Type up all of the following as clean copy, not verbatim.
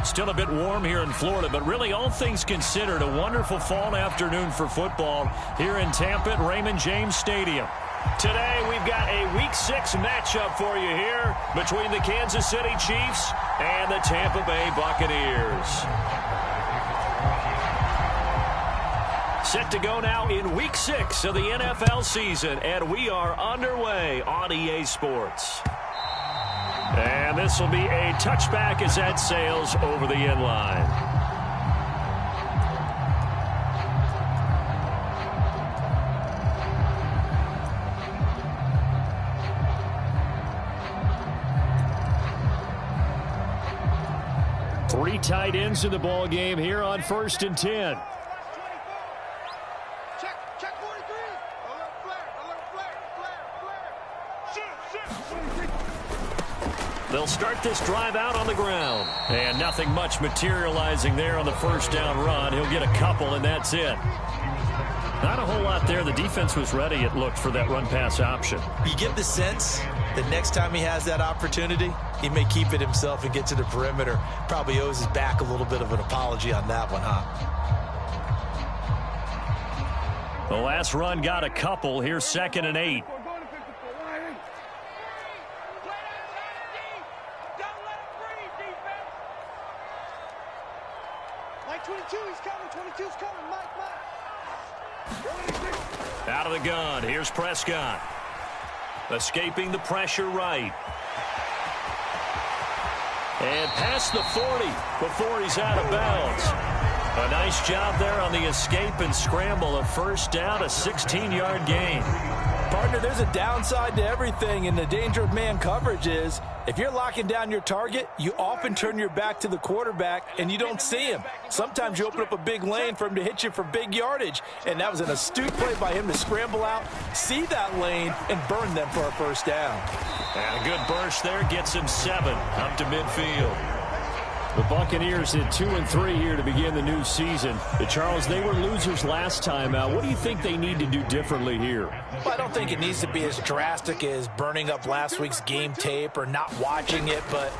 Still a bit warm here in Florida, but really all things considered, a wonderful fall afternoon for football here in Tampa at Raymond James Stadium. Today we've got a Week 6 matchup for you here between the Kansas City Chiefs and the Tampa Bay Buccaneers. Set to go now in Week 6 of the NFL season, and we are underway on EA Sports. And this will be a touchback as that sails over the end line. Three tight ends in the ball game here on 1st and 10. They'll start this drive out on the ground. And nothing much materializing there on the first down run. He'll get a couple, and that's it. Not a whole lot there. The defense was ready, it looked, for that run-pass option. You get the sense that next time he has that opportunity, he may keep it himself and get to the perimeter. Probably owes his back a little bit of an apology on that one, huh? The last run got a couple. Here's 2nd and 8. Out of the gun, here's Prescott. Escaping the pressure right. And past the 40 before he's out of bounds. A nice job there on the escape and scramble. A first down, a 16-yard gain. Partner, there's a downside to everything, and the danger of man coverage is if you're locking down your target, you often turn your back to the quarterback and you don't see him. Sometimes you open up a big lane for him to hit you for big yardage, and that was an astute play by him to scramble out, see that lane, and burn them for a first down. And a good burst there gets him 7 up to midfield. The Buccaneers hit 2-3 here to begin the new season. Charles, they were losers last time out. What do you think they need to do differently here? Well, I don't think it needs to be as drastic as burning up last week's game tape or not watching it, but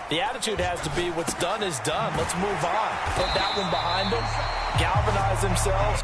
the attitude has to be what's done is done. Let's move on. Put that one behind them, galvanize themselves.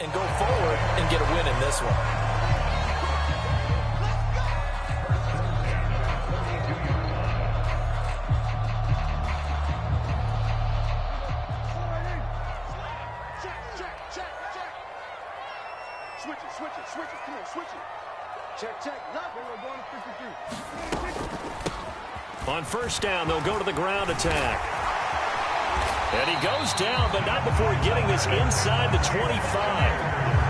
And go forward and get a win in this one. Switch it. Come on, switch it. Check. We're going to 53. On first down, they'll go to the ground attack. And he goes down, but not before getting this inside the 25.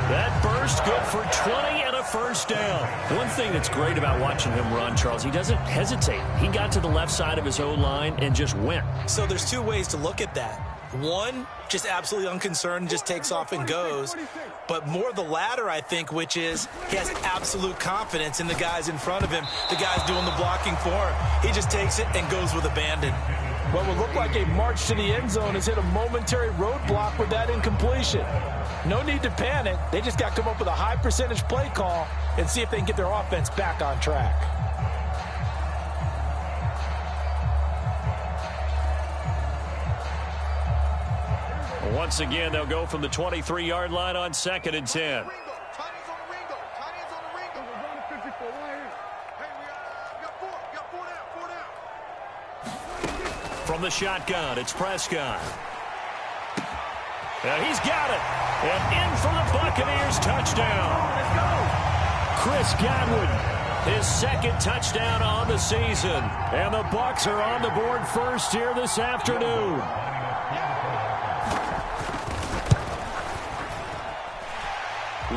That burst good for 20 and a first down. One thing that's great about watching him run, Charles, he doesn't hesitate. He got to the left side of his O-line and just went. So there's two ways to look at that. One, just absolutely unconcerned, just takes off and goes. But more the latter, I think, which is he has absolute confidence in the guys in front of him, the guys doing the blocking for him. He just takes it and goes with abandon. What would look like a march to the end zone has hit a momentary roadblock with that incompletion. No need to panic. They just got to come up with a high percentage play call and see if they can get their offense back on track. Once again, they'll go from the 23-yard line on 2nd and 10. From the shotgun, it's Prescott. And he's got it. And in for the Buccaneers touchdown. Let's go. Chris Godwin, his second touchdown on the season. And the Bucs are on the board first here this afternoon.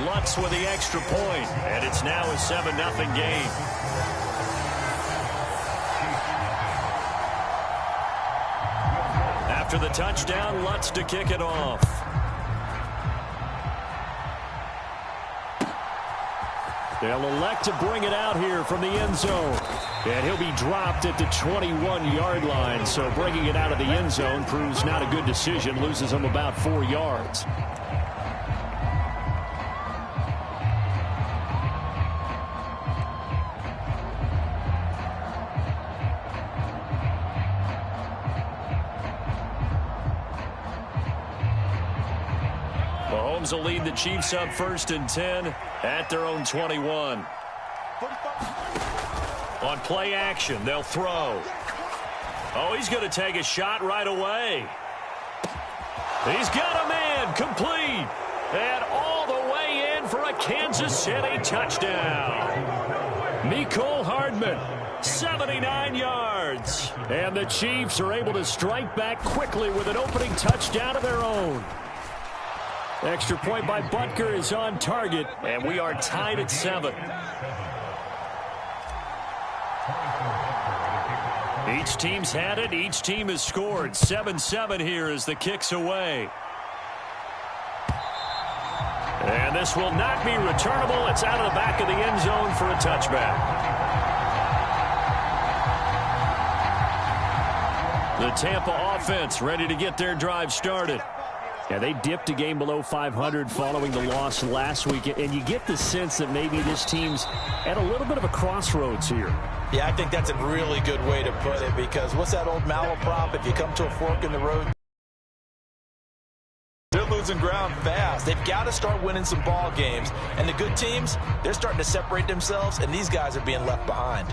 Lutz with the extra point, and it's now a 7-0 game. After the touchdown, Lutz to kick it off. They'll elect to bring it out here from the end zone. And he'll be dropped at the 21-yard line. So bringing it out of the end zone proves not a good decision. Loses him about 4 yards. Mahomes will lead the Chiefs up 1st and 10 at their own 21. On play action, they'll throw. Oh, he's going to take a shot right away. He's got a man, complete. And all the way in for a Kansas City touchdown. Mecole Hardman, 79 yards. And the Chiefs are able to strike back quickly with an opening touchdown of their own. Extra point by Butker is on target, and we are tied at 7. Each team's had it. Each team has scored. 7-7 here as the kick's away. And this will not be returnable. It's out of the back of the end zone for a touchback. The Tampa offense ready to get their drive started. Yeah, they dipped a game below 500 following the loss last week, and you get the sense that maybe this team's at a little bit of a crossroads here. Yeah, I think that's a really good way to put it, because what's that old malaprop? If you come to a fork in the road, they're losing ground fast. They've got to start winning some ball games, and the good teams, they're starting to separate themselves, and these guys are being left behind.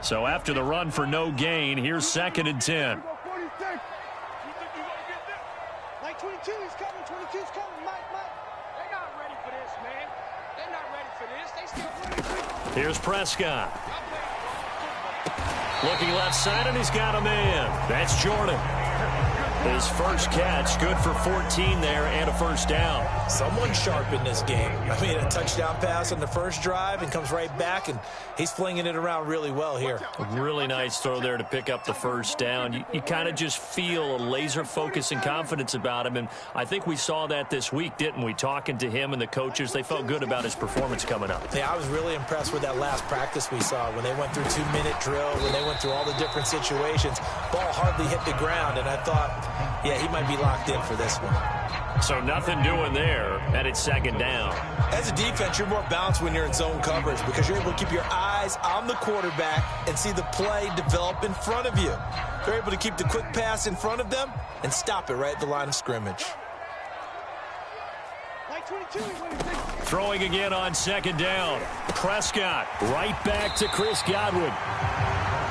So after the run for no gain, here's 2nd and 10. 22, he's coming. 22's coming. Mike. They're not ready for this, man. They're not ready for this. They still. Here's Prescott. Looking left side, and he's got a man. That's Jordan. His first catch, good for 14 there and a first down. Someone sharp in this game. I mean, a touchdown pass on the first drive and comes right back, and he's flinging it around really well here. A really nice throw there to pick up the first down. You kind of just feel a laser focus and confidence about him, and I think we saw that this week, didn't we? Talking to him and the coaches, they felt good about his performance coming up. Yeah, I was really impressed with that last practice we saw when they went through 2-minute drill, when they went through all the different situations. Ball hardly hit the ground, and I thought, yeah, he might be locked in for this one. So nothing doing there, and it's 2nd down. As a defense, you're more balanced when you're in zone coverage because you're able to keep your eyes on the quarterback and see the play develop in front of you. They're able to keep the quick pass in front of them and stop it right at the line of scrimmage. Throwing again on 2nd down. Prescott right back to Chris Godwin.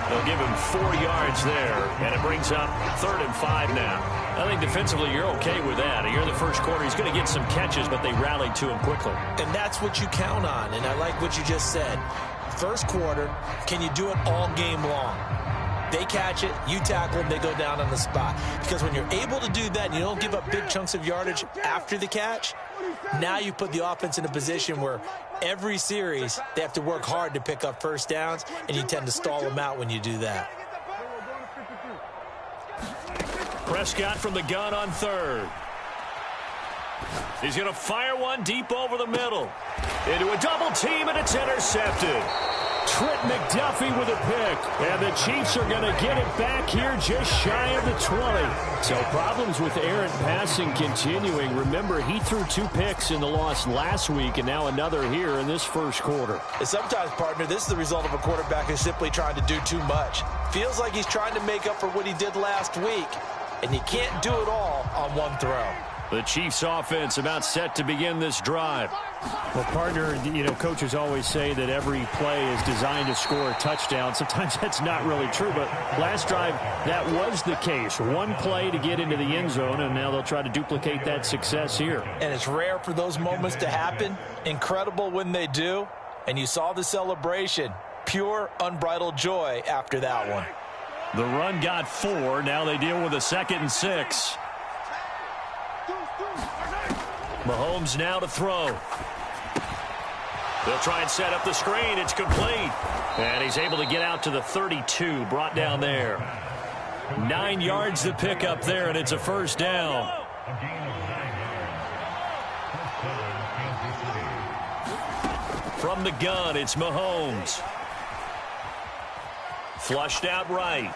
They'll give him 4 yards there, and it brings up 3rd and 5 now. I think defensively you're okay with that. Here in the first quarter, he's going to get some catches, but they rallied to him quickly. And that's what you count on, and I like what you just said. First quarter, can you do it all game long? They catch it, you tackle them, they go down on the spot. Because when you're able to do that and you don't give up big chunks of yardage after the catch, now you put the offense in a position where every series they have to work hard to pick up first downs, and you tend to stall them out when you do that. Prescott from the gun on 3rd. He's going to fire one deep over the middle. Into a double team, and it's intercepted. Trent McDuffie with a pick, and the Chiefs are going to get it back here just shy of the 20. So problems with errant passing continuing. Remember, he threw 2 picks in the loss last week, and now another here in this first quarter. And sometimes, partner, this is the result of a quarterback who's simply trying to do too much. Feels like he's trying to make up for what he did last week, and you can't do it all on one throw. The Chiefs offense about set to begin this drive. Well, partner, coaches always say that every play is designed to score a touchdown. Sometimes that's not really true, but last drive, that was the case. One play to get into the end zone, and now they'll try to duplicate that success here. And it's rare for those moments to happen. Incredible when they do. And you saw the celebration. Pure, unbridled joy after that one. The run got 4. Now they deal with a 2nd and 6. Mahomes now to throw. They'll try and set up the screen. It's complete. And he's able to get out to the 32, brought down there. 9 yards to pick up there, and it's a first down. From the gun, it's Mahomes. Flushed out right.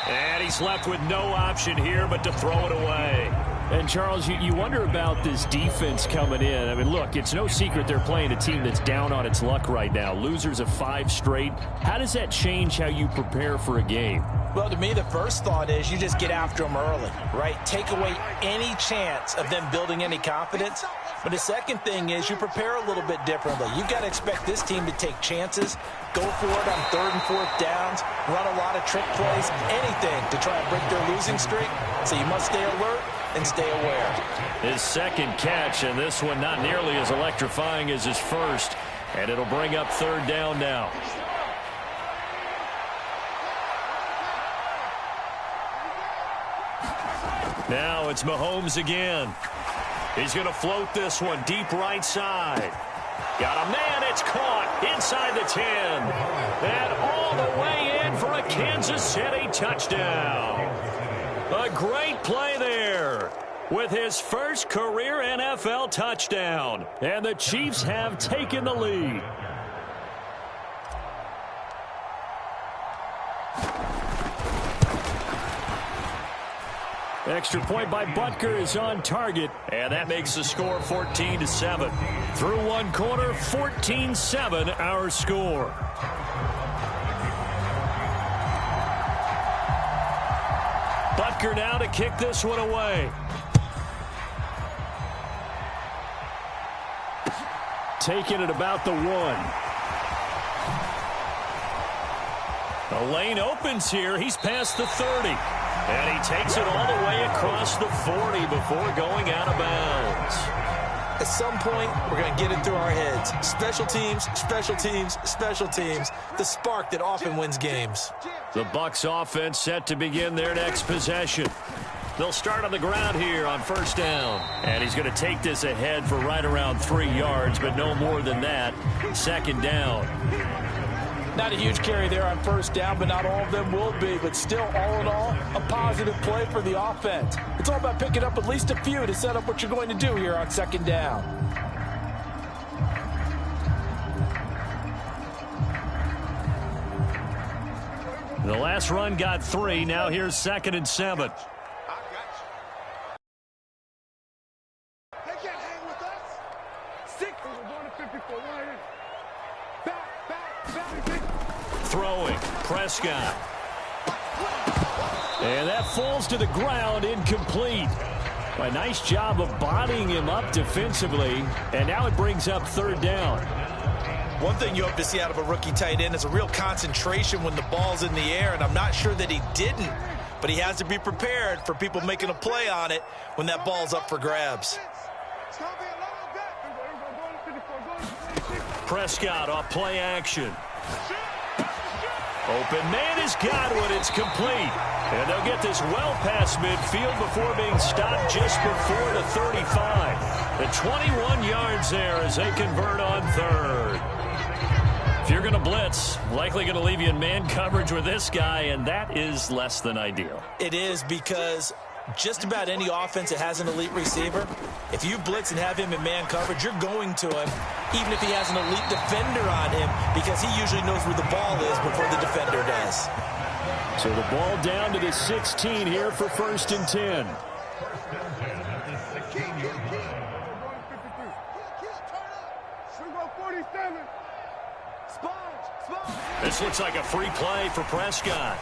And he's left with no option here but to throw it away. And, Charles, you wonder about this defense coming in. I mean, look, it's no secret they're playing a team that's down on its luck right now. Losers of 5 straight. How does that change how you prepare for a game? Well, to me, the first thought is you just get after them early, right? Take away any chance of them building any confidence. But the second thing is you prepare a little bit differently. You've got to expect this team to take chances, go for it on 3rd and 4th downs, run a lot of trick plays, anything to try and break their losing streak. So you must stay alert and stay aware. His 2nd catch, and this one not nearly as electrifying as his first. And it'll bring up 3rd down now. Now it's Mahomes again. He's going to float this one deep right side. Got a man. It's caught inside the 10. And all the way in for a Kansas City touchdown. A great play there with his first career NFL touchdown. And the Chiefs have taken the lead. Extra point by Butker is on target. And that makes the score 14-7. Through one quarter, 14-7 our score. Butker now to kick this one away. Taking it about the 1. The lane opens here. He's past the 30. And he takes it all the way across the 40 before going out of bounds. At some point, we're going to get it through our heads. Special teams, special teams, special teams. The spark that often wins games. The Bucs offense set to begin their next possession. They'll start on the ground here on 1st down. And he's going to take this ahead for right around 3 yards, but no more than that. 2nd down. Not a huge carry there on 1st down, but not all of them will be. But still, all in all, a positive play for the offense. It's all about picking up at least a few to set up what you're going to do here on 2nd down. The last run got 3. Now here's 2nd and 7. Throwing, Prescott. And that falls to the ground, incomplete. A nice job of bodying him up defensively, and now it brings up 3rd down. One thing you hope to see out of a rookie tight end is a real concentration when the ball's in the air, and I'm not sure that he didn't, but he has to be prepared for people making a play on it when that ball's up for grabs. Prescott off play action. Open man has got one. It's complete. And they'll get this well past midfield before being stopped just before the 35. The 21 yards there as they convert on 3rd. If you're going to blitz, likely going to leave you in man coverage with this guy, and that is less than ideal. It is, because just about any offense that has an elite receiver, if you blitz and have him in man coverage, you're going to him, even if he has an elite defender on him, because he usually knows where the ball is before the defender does. So the ball down to the 16 here for 1st and 10. This looks like a free play for Prescott.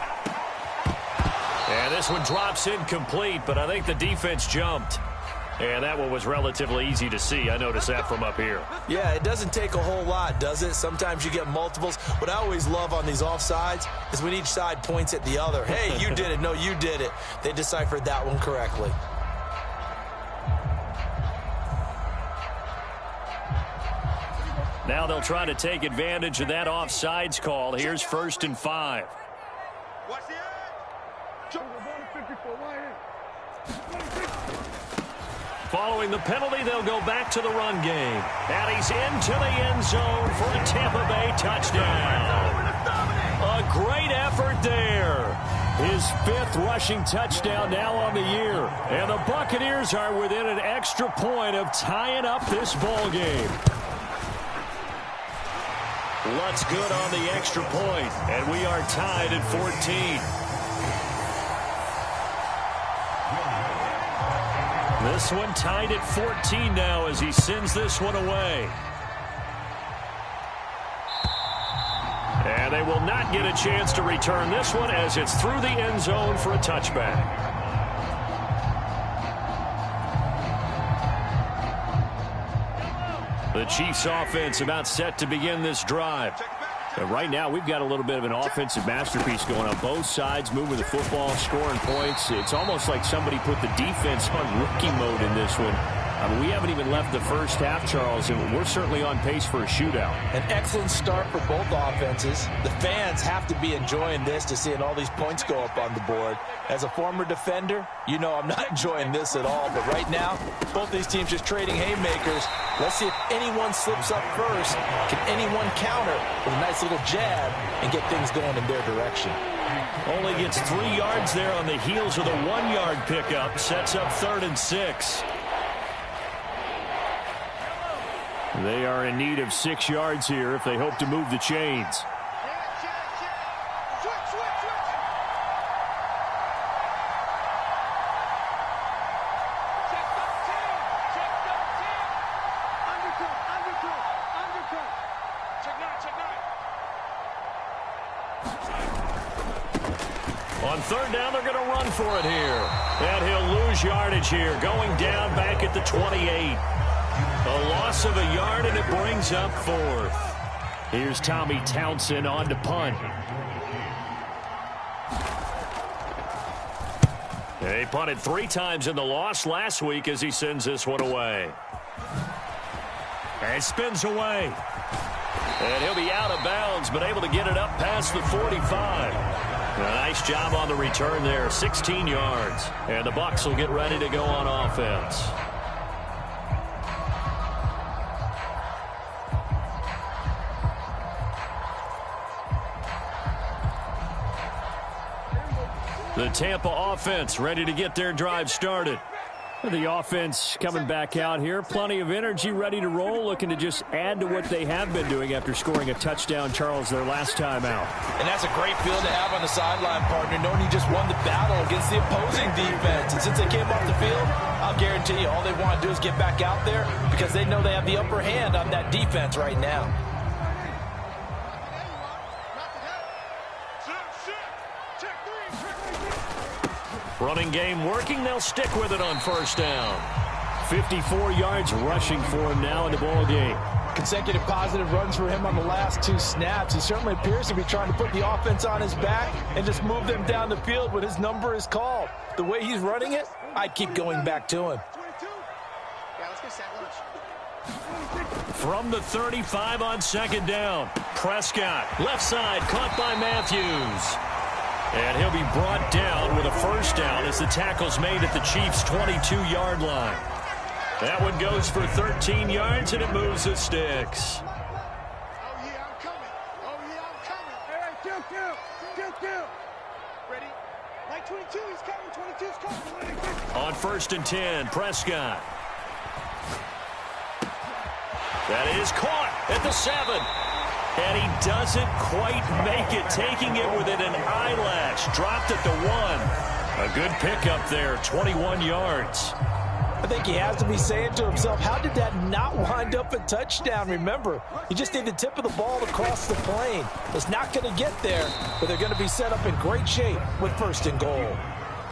And this one drops incomplete, but I think the defense jumped. And that one was relatively easy to see. I noticed that from up here. Yeah, it doesn't take a whole lot, does it? Sometimes you get multiples. What I always love on these offsides is when each side points at the other. Hey, you did it. No, you did it. They deciphered that one correctly. Now they'll try to take advantage of that offsides call. Here's 1st and 5. Following the penalty, they'll go back to the run game. And he's into the end zone for a Tampa Bay touchdown. A great effort there. His 5th rushing touchdown now on the year. And the Buccaneers are within an extra point of tying up this ball game. Lutz good on the extra point, and we are tied at 14. This one tied at 14 now as he sends this one away. And they will not get a chance to return this one as it's through the end zone for a touchback. The Chiefs offense about set to begin this drive. And right now, we've got a little bit of an offensive masterpiece going on both sides, moving the football, scoring points. It's almost like somebody put the defense on rookie mode in this one. I mean, we haven't even left the first half, Charles, and we're certainly on pace for a shootout. An excellent start for both offenses. The fans have to be enjoying this to seeing all these points go up on the board. As a former defender, you know I'm not enjoying this at all. But right now, both these teams just trading haymakers. Let's see if anyone slips up first. Can anyone counter with a nice little jab and get things going in their direction? Only gets 3 yards there on the heels of the 1-yard pickup. Sets up 3rd and 6. They are in need of 6 yards here if they hope to move the chains. On 3rd down, they're going to run for it here. And he'll lose yardage here, going down back at the 28. A loss of a yard, and it brings up 4th. Here's Tommy Townsend on to punt. He punted 3 times in the loss last week as he sends this one away. And spins away. And he'll be out of bounds, but able to get it up past the 45. A nice job on the return there, 16 yards. And the Bucs will get ready to go on offense. The Tampa offense ready to get their drive started. The offense coming back out here. Plenty of energy, ready to roll, looking to just add to what they have been doing after scoring a touchdown, Charles, their last time out. And that's a great feel to have on the sideline, partner, knowing you just won the battle against the opposing defense. And since they came off the field, I'll guarantee you all they want to do is get back out there because they know they have the upper hand on that defense right now. Running game working. They'll stick with it on 1st down. 54 yards rushing for him now in the ball game. Consecutive positive runs for him on the last 2 snaps. He certainly appears to be trying to put the offense on his back and just move them down the field when his number is called. The way he's running it, I'd keep going back to him. From the 35 on 2nd down. Prescott, left side, caught by Matthews. And he'll be brought down with a 1st down as the tackle's made at the Chiefs' 22-yard line. That one goes for 13 yards, and it moves the sticks. Oh, yeah, I'm coming. Oh, yeah, I'm coming. All right, do. Ready? Like 22, he's coming. 22's coming. On 1st and 10, Prescott. That is caught at the 7. And he doesn't quite make it, taking it within an eyelash. Dropped at the 1. A good pickup there, 21 yards. I think he has to be saying to himself, how did that not wind up a touchdown? Remember, he just need the tip of the ball across the plane. It's not going to get there, but they're going to be set up in great shape with 1st and goal.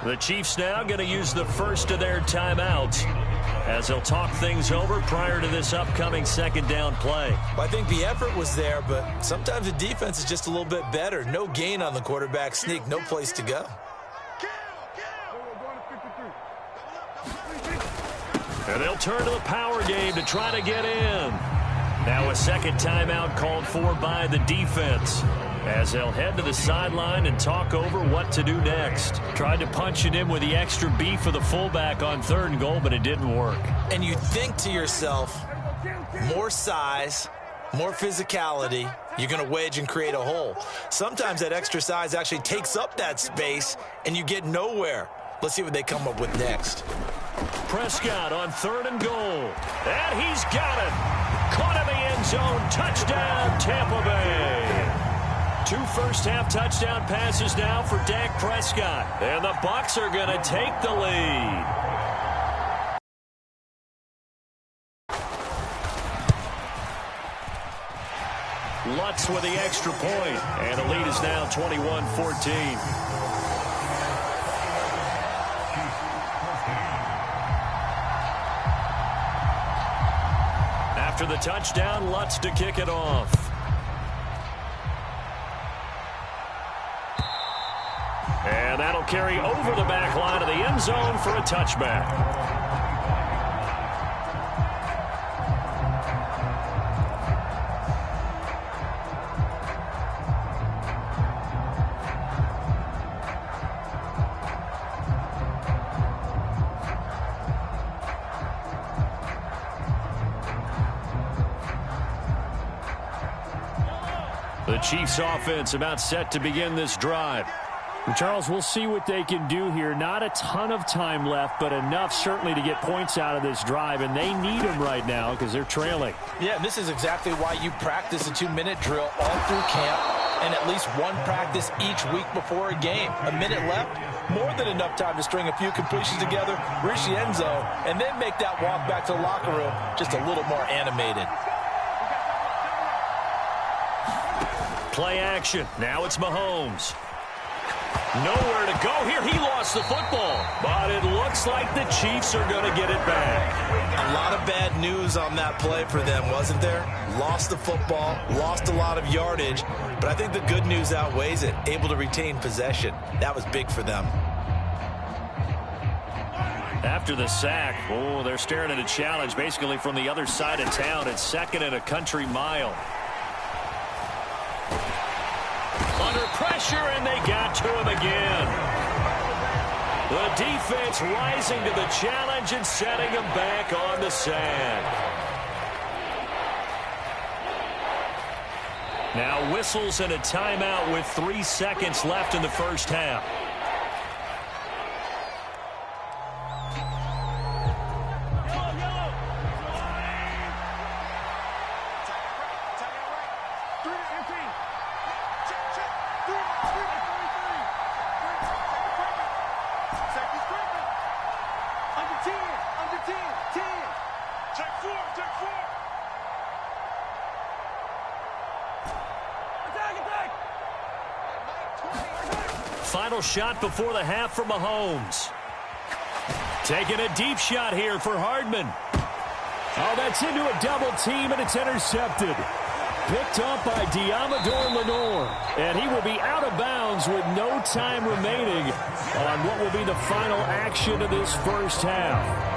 The Chiefs now going to use the first of their timeouts. as they'll talk things over prior to this upcoming second down play. Well, I think the effort was there, but sometimes the defense is just a little bit better. No gain on the quarterback sneak, no place to go. And they'll turn to the power game to try to get in. Now a second timeout called for by the defense, as they'll head to the sideline and talk over what to do next. Tried to punch it in with the extra beef of the fullback on 3rd and goal, but it didn't work. And you think to yourself, more size, more physicality, you're going to wedge and create a hole. Sometimes that extra size actually takes up that space, and you get nowhere. Let's see what they come up with next. Prescott on 3rd and goal. And he's got it. Caught in the end zone. Touchdown, Tampa Bay. 2 first-half touchdown passes now for Dak Prescott. And the Bucs are going to take the lead. Lutz with the extra point. And the lead is now 21-14. After the touchdown, Lutz to kick it off. And that'll carry over the back line of the end zone for a touchback. The Chiefs offense about set to begin this drive. And Charles, we'll see what they can do here. Not a ton of time left, but enough certainly to get points out of this drive, and they need them right now because they're trailing. Yeah, this is exactly why you practice a 2-minute drill all through camp and at least one practice each week before a game. A minute left, more than enough time to string a few completions together, reach the end zone, and then make that walk back to the locker room just a little more animated. Play action. Now it's Mahomes. Nowhere to go here. He lost the football. But it looks like the Chiefs are going to get it back. A lot of bad news on that play for them, wasn't there? Lost the football, lost a lot of yardage. But I think the good news outweighs it. Able to retain possession. That was big for them. After the sack, they're staring at a challenge basically from the other side of town. It's 2nd and a country mile. Under pressure, and they got to him again. The defense rising to the challenge and setting him back on the sack. Now whistles and a timeout with 3 seconds left in the first half. Final shot before the half for Mahomes. Taking a deep shot here for Hardman. Oh, that's into a double team, and it's intercepted. Picked up by Diamador Lenore. And he will be out of bounds with no time remaining on what will be the final action of this first half.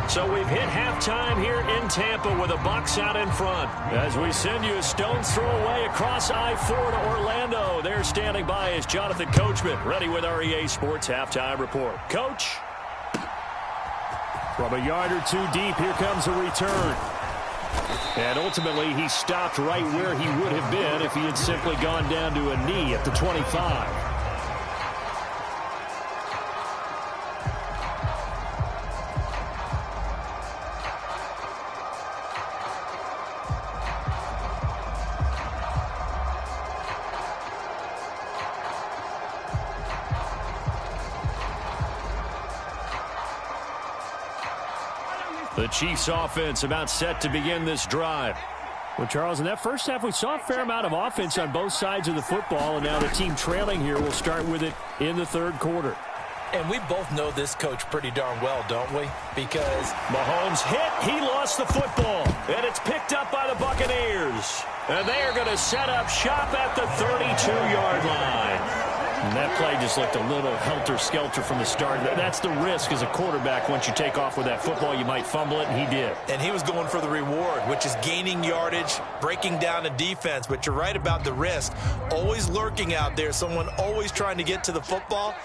So we've hit halftime here in Tampa with the Bucs out in front. As we send you a stone's throw away across I-4 to Orlando. There standing by is Jonathan Coachman, ready with our EA Sports Halftime Report. Coach. From a yard or 2 deep, here comes a return. And ultimately, he stopped right where he would have been if he had simply gone down to a knee at the 25. The Chiefs offense about set to begin this drive. Well, Charles, in that first half, we saw a fair amount of offense on both sides of the football, and now the team trailing here will start with it in the 3rd quarter. And we both know this coach pretty darn well, don't we? Because Mahomes hit. He lost the football. And it's picked up by the Buccaneers. And they are going to set up shop at the 32-yard line. And that play just looked a little helter-skelter from the start. That's the risk as a quarterback. Once you take off with that football, you might fumble it, and he did. And he was going for the reward, which is gaining yardage, breaking down a defense. But you're right about the risk. Always lurking out there, someone always trying to get to the football.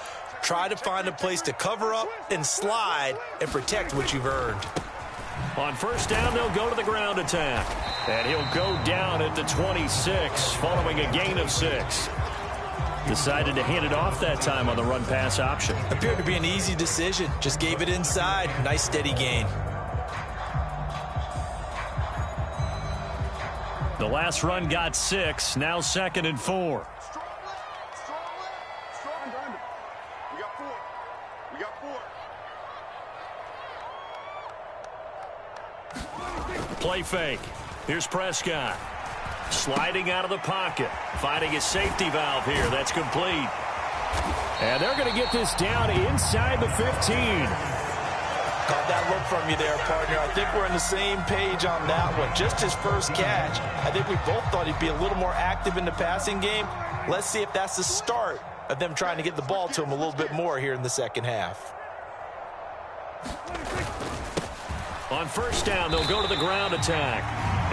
Try to find a place to cover up and slide and protect what you've earned. On first down, they'll go to the ground attack. And he'll go down at the 26 following a gain of 6. Decided to hand it off that time on the run-pass option. Appeared to be an easy decision. Just gave it inside. Nice, steady gain. The last run got 6. Now 2nd and 4. We got 4. We got 4. Play fake. Here's Prescott. Sliding out of the pocket. Finding his safety valve here. That's complete. And they're going to get this down inside the 15. Caught that look from you there, partner. I think we're on the same page on that one. Just his first catch. I think we both thought he'd be a little more active in the passing game. Let's see if that's the start of them trying to get the ball to him a little bit more here in the second half. On first down, they'll go to the ground attack.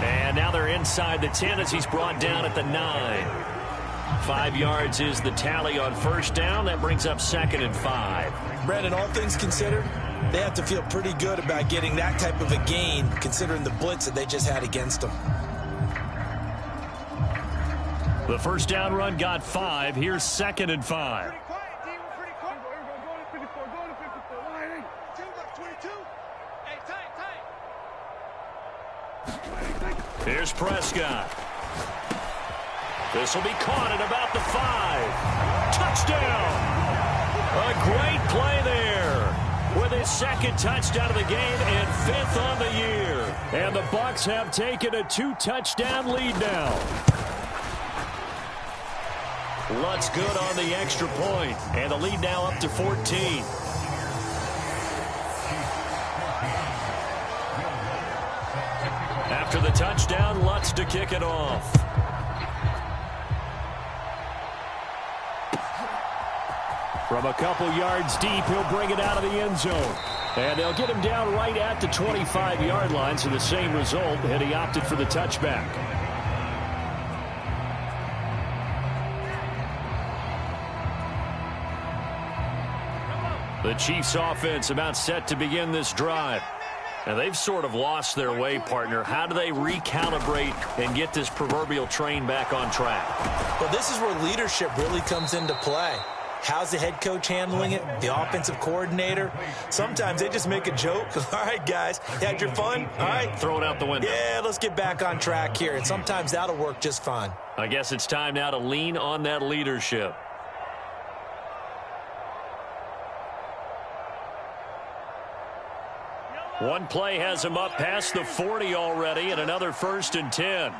And now they're inside the 10 as he's brought down at the 9. 5 yards is the tally on first down. That brings up 2nd and 5. Brandon, all things considered, they have to feel pretty good about getting that type of a gain, considering the blitz that they just had against them. The first down run got 5. Here's 2nd and 5. Pretty quiet, D. We're pretty quiet. Go to 54. Go to 54. Line 8. 22. Hey, tight. Here's Prescott. This will be caught at about the 5. Touchdown! A great play there with his 2nd touchdown of the game and 5th on the year. And the Bucs have taken a 2-touchdown lead now. Lutz good on the extra point, and the lead now up to 14. After the touchdown, Lutz to kick it off. From a couple yards deep, he'll bring it out of the end zone. And they'll get him down right at the 25-yard line, so the same result, and he opted for the touchback. The Chiefs offense about set to begin this drive. And they've sort of lost their way, partner. How do they recalibrate and get this proverbial train back on track? Well, this is where leadership really comes into play. How's the head coach handling it? The offensive coordinator? Sometimes they just make a joke. All right, guys, had your fun? All right. Throw it out the window. Yeah, let's get back on track here. And sometimes that'll work just fine. I guess it's time now to lean on that leadership. One play has him up past the 40 already, and another 1st and 10.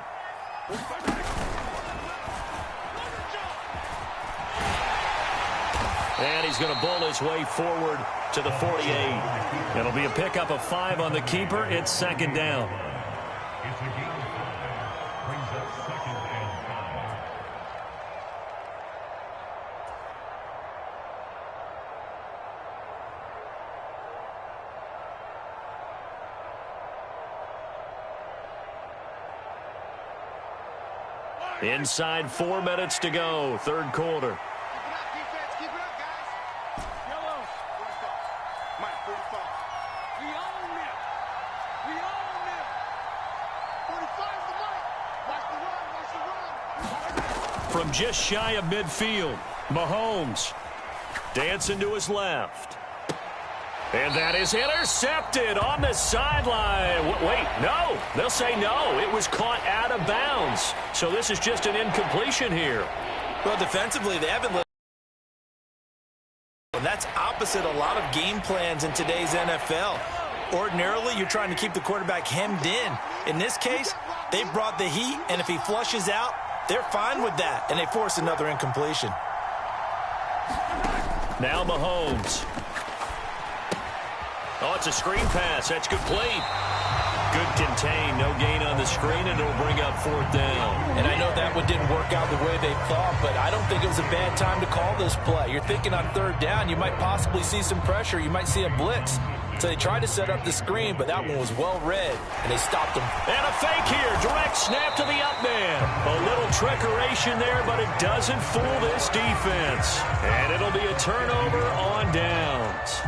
And he's going to bowl his way forward to the 48. It'll be a pickup of 5 on the keeper. It's 2nd down. Inside 4 minutes to go, 3rd quarter. Keep it up, guys. Yellow. 45. Mike, 45. We own it. We own it. 45 is the Mike. Watch the run. Watch the run. From just shy of midfield, Mahomes dancing to his left. And that is intercepted on the sideline. Wait, no. They'll say no. It was caught out of bounds. So this is just an incompletion here. Well, defensively, they haven't let. And that's opposite a lot of game plans in today's NFL. Ordinarily, you're trying to keep the quarterback hemmed in. In this case, they brought the heat, and if he flushes out, they're fine with that, and they force another incompletion. Now Mahomes. Oh, it's a screen pass. That's complete. Good contain. No gain on the screen, and it'll bring up 4th down. And I know that one didn't work out the way they thought, but I don't think it was a bad time to call this play. You're thinking on 3rd down, you might possibly see some pressure. You might see a blitz. So they tried to set up the screen, but that one was well read, and they stopped them. And a fake here. Direct snap to the up man. A little trickeration there, but it doesn't fool this defense. And it'll be a turnover on downs.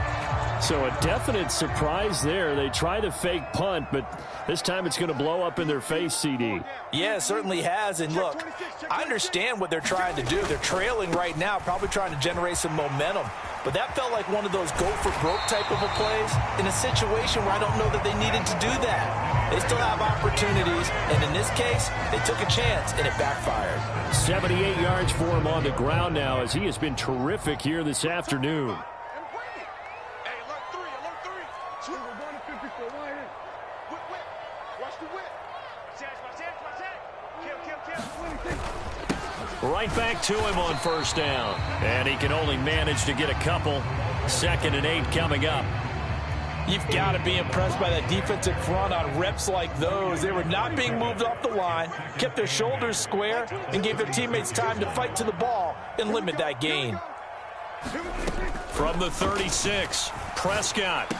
So a definite surprise there. They try the fake punt, but this time it's going to blow up in their face, CD. Yeah, it certainly has. And look, I understand what they're trying to do. They're trailing right now, probably trying to generate some momentum. But that felt like one of those go-for-broke type of a plays in a situation where I don't know that they needed to do that. They still have opportunities, and in this case, they took a chance, and it backfired. 78 yards for him on the ground now as he has been terrific here this afternoon. Right back to him on 1st down. And he can only manage to get a couple. 2nd and 8 coming up. You've got to be impressed by that defensive front on reps like those. They were not being moved off the line, kept their shoulders square, and gave their teammates time to fight to the ball and limit that gain. From the 36, Prescott.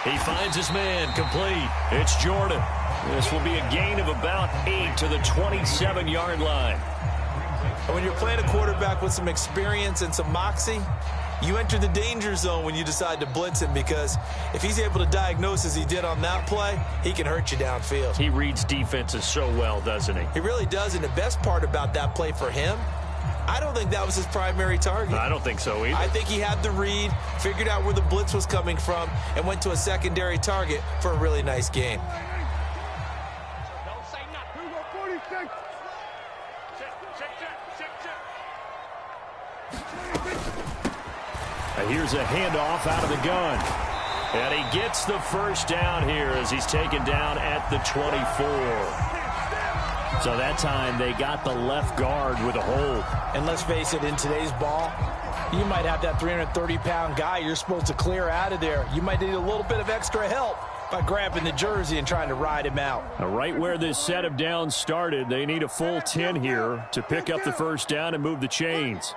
He finds his man complete. It's Jordan. This will be a gain of about 8 to the 27-yard line. When you're playing a quarterback with some experience and some moxie, you enter the danger zone when you decide to blitz him, because if he's able to diagnose as he did on that play, he can hurt you downfield. He reads defenses so well, doesn't he? He really does, and the best part about that play for him, I don't think that was his primary target. I don't think so either. I think he had the read, figured out where the blitz was coming from, and went to a secondary target for a really nice game. Here's a handoff out of the gun. And he gets the 1st down here as he's taken down at the 24. So that time they got the left guard with a hold. And let's face it, in today's ball, you might have that 330-pound guy you're supposed to clear out of there. You might need a little bit of extra help by grabbing the jersey and trying to ride him out. Now, right where this set of downs started, they need a full 10 here to pick up the 1st down and move the chains.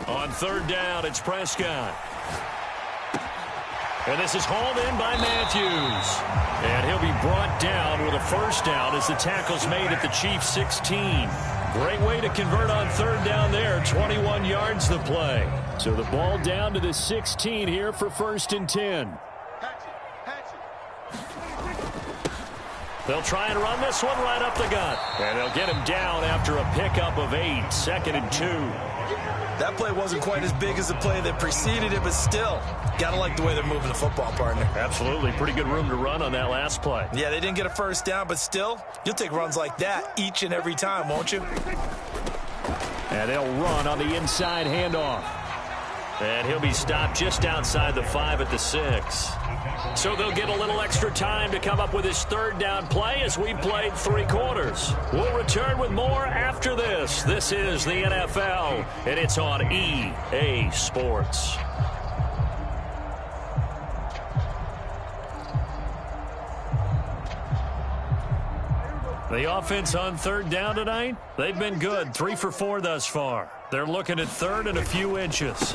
On 3rd down, it's Prescott. And this is hauled in by Matthews. And he'll be brought down with a 1st down as the tackle's made at the Chiefs' 16. Great way to convert on 3rd down there. 21 yards the play. So the ball down to the 16 here for 1st and 10. They'll try and run this one right up the gut. And they'll get him down after a pickup of 8. 2nd and 2. That play wasn't quite as big as the play that preceded it, but still, got to like the way they're moving the football, partner. Absolutely. Pretty good room to run on that last play. Yeah, they didn't get a 1st down, but still, you'll take runs like that each and every time, won't you? And they'll run on the inside handoff. And he'll be stopped just outside the 5 at the 6. So they'll get a little extra time to come up with his 3rd down play as we played 3 quarters. We'll return with more after this. This is the NFL, and it's on EA Sports. The offense on 3rd down tonight, they've been good. 3 for 4 thus far. They're looking at 3rd and a few inches.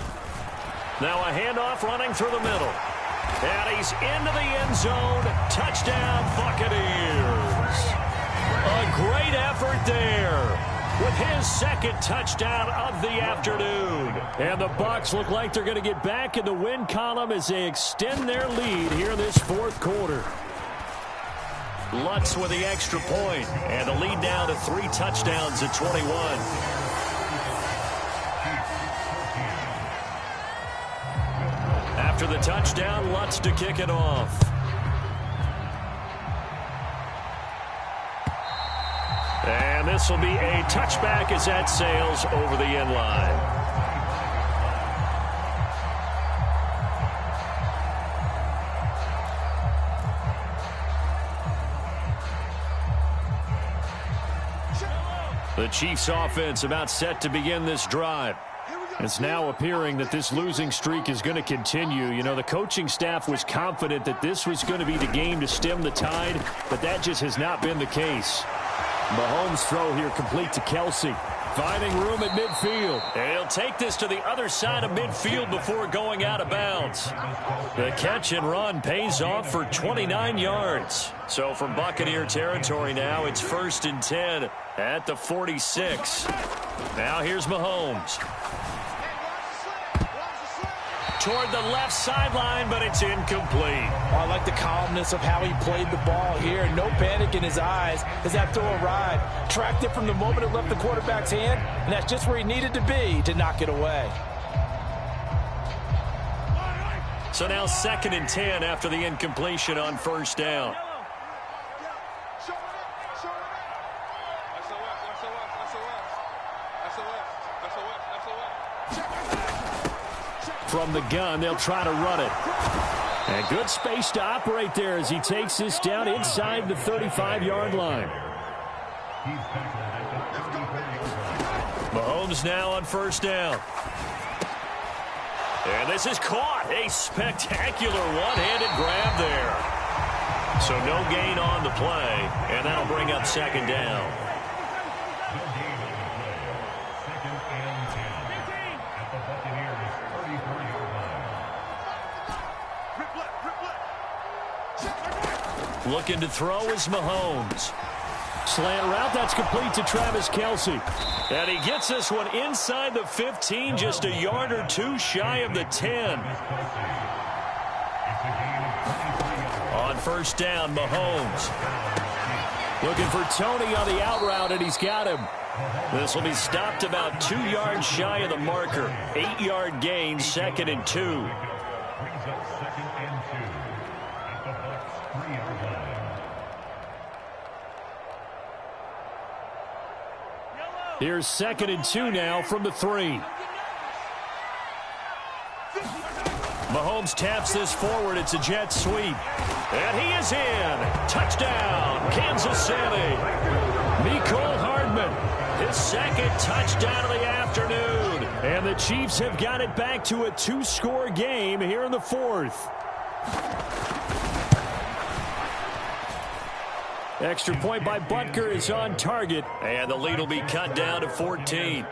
Now a handoff running through the middle. And he's into the end zone. Touchdown, Buccaneers. A great effort there with his 2nd touchdown of the afternoon. And the Bucs look like they're going to get back in the win column as they extend their lead here in this 4th quarter. Lutz with the extra point, and the lead down to 3 touchdowns at 21. After the touchdown, Lutz to kick it off. And this will be a touchback as that sails over the end line. The Chiefs offense about set to begin this drive. It's now appearing that this losing streak is going to continue. You know, the coaching staff was confident that this was going to be the game to stem the tide, but that just has not been the case. Mahomes' throw here complete to Kelsey. Finding room at midfield. And he'll take this to the other side of midfield before going out of bounds. The catch and run pays off for 29 yards. So from Buccaneer territory now, it's 1st and 10 at the 46. Now here's Mahomes. Toward the left sideline, but it's incomplete. Oh, I like the calmness of how he played the ball here. No panic in his eyes as that throw arrived. Tracked it from the moment it left the quarterback's hand, and that's just where he needed to be to knock it away. So now 2nd and 10 after the incompletion on 1st down. From the gun, they'll try to run it. And good space to operate there as he takes this down inside the 35-yard line. Mahomes now on 1st down. And this is caught. A spectacular one-handed grab there. So no gain on the play, and that'll bring up 2nd down. Looking to throw is Mahomes. Slant route, that's complete to Travis Kelsey. And he gets this one inside the 15, just a yard or two shy of the 10. On 1st down, Mahomes. Looking for Tony on the out route, and he's got him. This will be stopped about 2 yards shy of the marker. 8-yard gain, 2nd and 2. Here's 2nd and 2 now from the 3. Mahomes taps this forward. It's a jet sweep. And he is in. Touchdown, Kansas City. Mecole Hardman, his 2nd touchdown of the afternoon. And the Chiefs have got it back to a 2-score game here in the 4th. Extra point by Butker is on target. And the lead will be cut down to 14.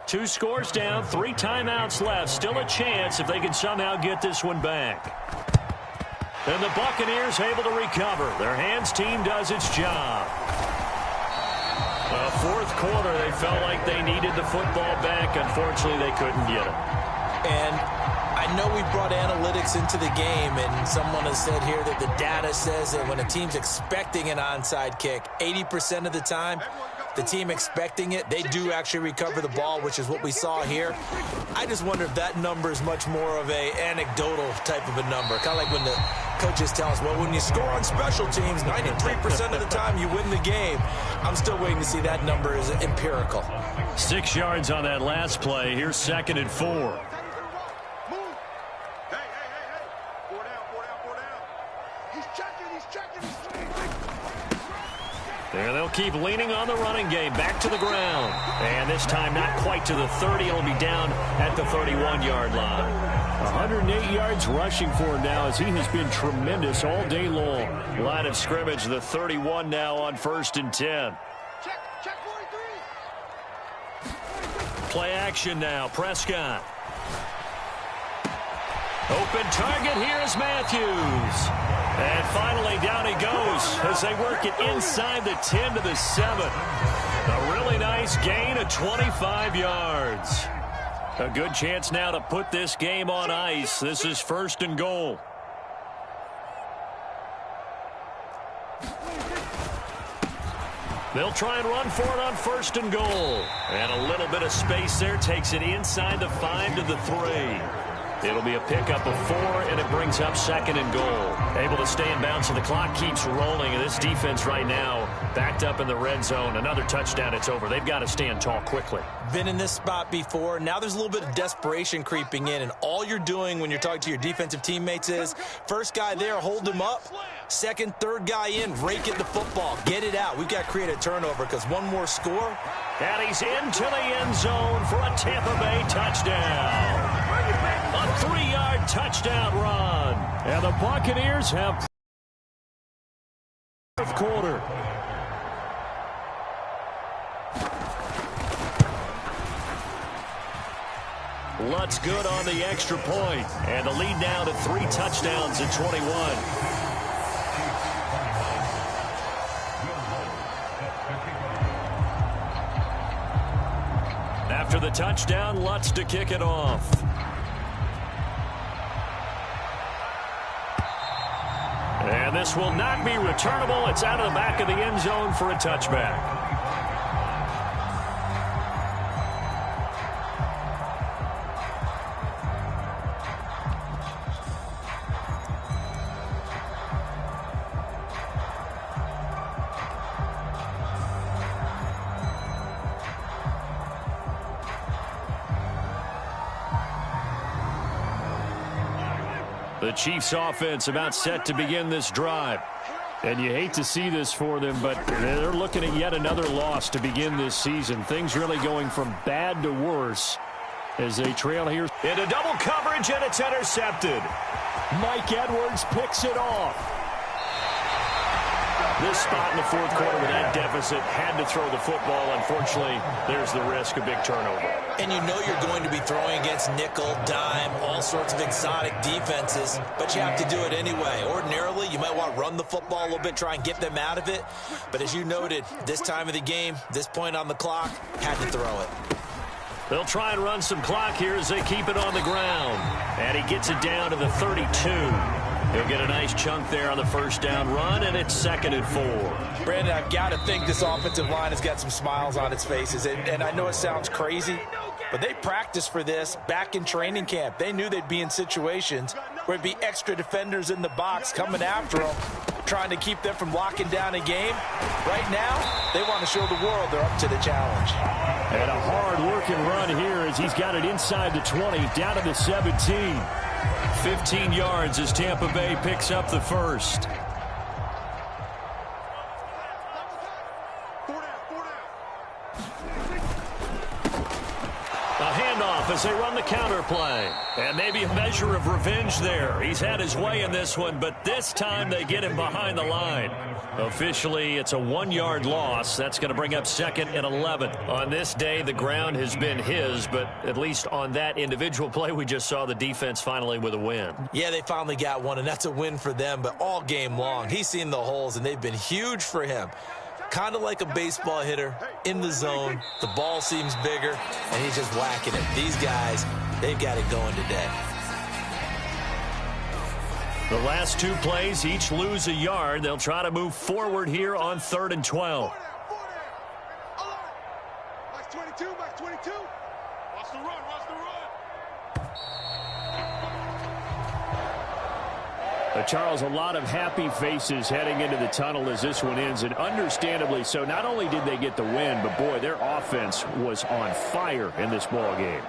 2 scores down, 3 timeouts left. Still a chance if they can somehow get this one back. And the Buccaneers able to recover. Their hands team does its job. 4th quarter, they felt like they needed the football back. Unfortunately, they couldn't get it. And I know we brought analytics into the game, and someone has said here that the data says that when a team's expecting an onside kick, 80% of the time, the team expecting it, they do actually recover the ball, which is what we saw here. I just wonder if that number is much more of a anecdotal type of a number. Kind of like when the coaches tell us, well, when you score on special teams, 93% of the time you win the game. I'm still waiting to see that number is empirical. 6 yards on that last play. Here's 2nd and 4. There they'll keep leaning on the running game. Back to the ground. And this time not quite to the 30. It'll be down at the 31-yard line. 108 yards rushing for him now as he has been tremendous all day long. Line of scrimmage, the 31 now on 1st and 10. Check 43. Play action now. Prescott. Open target. Here's Matthews. And finally, down he goes as they work it inside the 10 to the 7. A really nice gain of 25 yards. A good chance now to put this game on ice. This is 1st and goal. They'll try and run for it on 1st and goal. And a little bit of space there takes it inside the 5 to the 3. It'll be a pickup of 4, and it brings up 2nd and goal. Able to stay in bounds, and the clock keeps rolling. And this defense right now backed up in the red zone. Another touchdown, it's over. They've got to stand tall quickly. Been in this spot before. Now there's a little bit of desperation creeping in, and all you're doing when you're talking to your defensive teammates is first guy there, hold him up. Second, third guy in, rake at the football. Get it out. We've got to create a turnover because one more score. And he's into the end zone for a Tampa Bay touchdown. A 3-yard touchdown run. And the Buccaneers have fourth quarter. Lutz good on the extra point. And the lead now to 3 touchdowns at 21. After the touchdown, Lutz to kick it off. And this will not be returnable. It's out of the back of the end zone for a touchback. The Chiefs offense about set to begin this drive. And you hate to see this for them, but they're looking at yet another loss to begin this season. Things really going from bad to worse as they trail here. Into double coverage, and it's intercepted. Mike Edwards picks it off. This spot in the fourth quarter with that deficit had to throw the football. Unfortunately, there's the risk of big turnover. And you know you're going to be throwing against nickel, dime, all sorts of exotic defenses, but you have to do it anyway. Ordinarily, you might want to run the football a little bit, try and get them out of it. But as you noted, this time of the game, this point on the clock, had to throw it. They'll try and run some clock here as they keep it on the ground. And he gets it down to the 32. He'll get a nice chunk there on the first down run, and it's 2nd and 4. Brandon, I've got to think this offensive line has got some smiles on its faces. And I know it sounds crazy, but they practiced for this back in training camp. They knew they'd be in situations where it'd be extra defenders in the box coming after them, trying to keep them from locking down a game. Right now, they want to show the world they're up to the challenge. And a hard-working run here as he's got it inside the 20, down to the 17. 15 yards as Tampa Bay picks up the first. A handoff as they run the counter play. And maybe a measure of revenge there. He's had his way in this one, but this time they get him behind the line. Officially, it's a 1-yard loss. That's going to bring up 2nd and 11. On this day, the ground has been his, but at least on that individual play, we just saw the defense finally with a win. Yeah, they finally got one, and that's a win for them, but all game long, he's seen the holes, and they've been huge for him. Kind of like a baseball hitter in the zone. The ball seems bigger, and he's just whacking it. These guys, they've got it going today. The last 2 plays, each lose a yard. They'll try to move forward here on 3rd and 12. Max 22, Max 22. Watch the run, watch the run. Charles, a lot of happy faces heading into the tunnel as this one ends, and understandably so. Not only did they get the win, but boy, their offense was on fire in this ball game.